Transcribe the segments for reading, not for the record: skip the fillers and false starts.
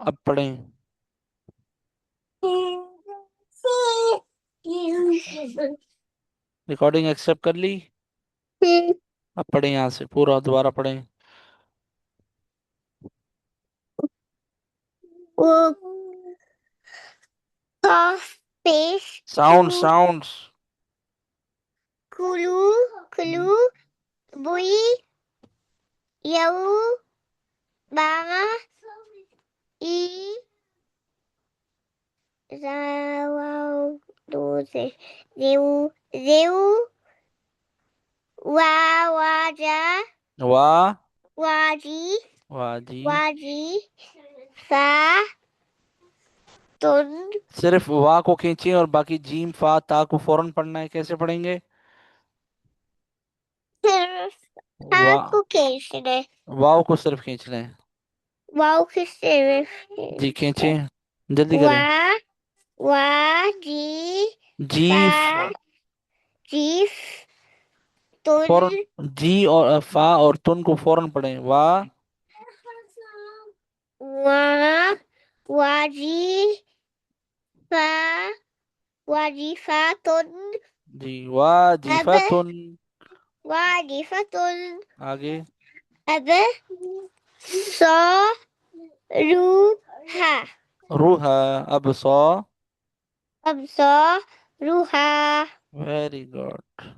अब पढ़ें। Recording accept कर ली। अब पढ़ें यहाँ से पूरा, दोबारा पढ़ें। वो पेश साउंड साउंड्स। कुलू कुलू बुई यऊ बागा ई रावाव दोसे रेऊ रेऊ वावाजा वाह वाजी वाह जी। वाजी सा तुन सिर्फ वाह को खींचिए और बाकी जीम फा ता को फौरन पढ़ना है। कैसे पढ़ेंगे? सिर्फ वाह, हाथ को खींचने वाव को सिर्फ खींच लें। वाव के सिर्फ जी खींचिए, जल्दी वा करें। वा जी जी फा फ- जी तुन फौरन जी और फा और तुन को फौरन पढ़ें। वाह वा वाजी फा वाजीफा तुन जी, वाह अब जीफा तुन। वाजीफा तुन आगे। अब सो रूहा रूहा। अब सौ। अब सो रूहा वेरी गुड।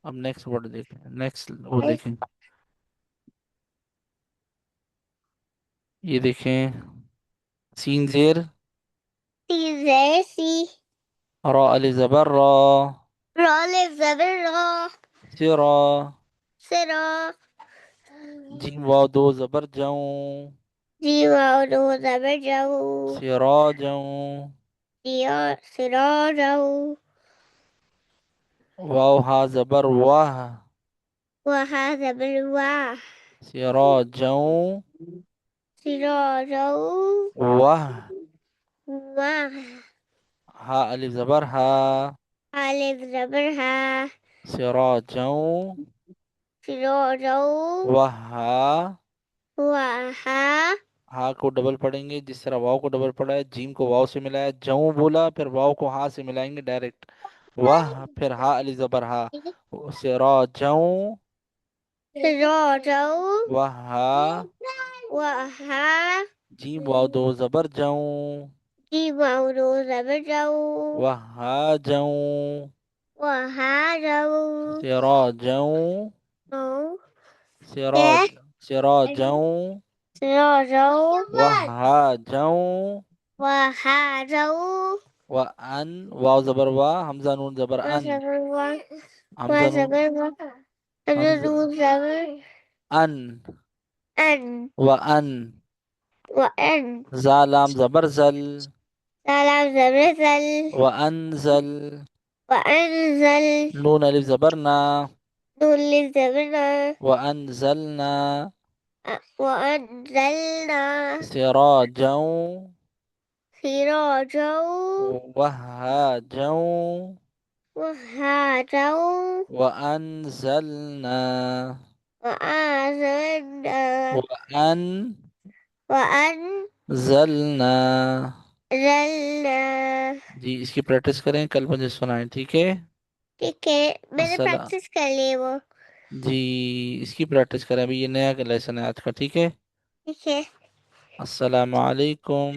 अब नेक्स्ट वर्ड देखें, नेक्स्ट वो देखें। ये देखें, सीन जेर सीज़े सी रॉ अली जबर रॉ रोल ज़बर रो सिरा सिरो जीम वाव दो जबर जाऊं जीवा दो ज़बर जाऊ सिरा जाऊं जियो सिरो जाऊ वाव हा जबर वाह वहा ज़बर वाह सिरा जाऊं सिरो जाऊ वाह वाह हा अलिफ जबर हा अलिफ ज़बर हा सिरा जाऊं सिरो जाऊ वाह हा। वहा हा को डबल पढ़ेंगे जिस तरह वाव को डबल पढ़ा है। जीम को वाव से मिलाया, जाऊं बोला, फिर वाव को हा से मिलाएंगे डायरेक्ट। वाह फिर हा अली जबर हा सिरा जाऊं सिरो जाऊ वाह हा। वहा जीम वाव दो जबर जाऊं जीवा दो ज़बर जाऊ वाह हा जाऊं वहा जाऊ सिरा जाऊं Oh, सिरा yeah. सिरा जाऊं Rau वाह हा जाऊं và hà rau वाह अन वाव जबर वाह हमजा नून जबर và अन हमजा và नून हमजा và अन ăn व अन và ăn जालाम जबर जल salam zabrazal व अनजल và anzal नून अलिफ जबर ना nulli zabna व अनजलना và anzalna सिराजा sirajan वहाजा wa hajan وأنزلنا wa anzalna wa anzalna जी इसकी प्रैक्टिस करें, कल मुझे सुनाएं, ठीक है? ठीक है मैंने अस्सलाम। प्रैक्टिस कर ली वो जी इसकी प्रैक्टिस करें, अभी ये नया लेसन है आज का, ठीक है? ठीक है अस्सलाम वालेकुम।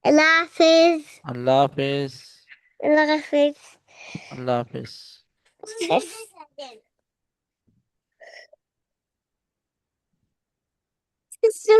अल्लाह हाफिज अल्लाह हाफिज। अल्लाह हाफिज अल्लाह हाफिज। It's so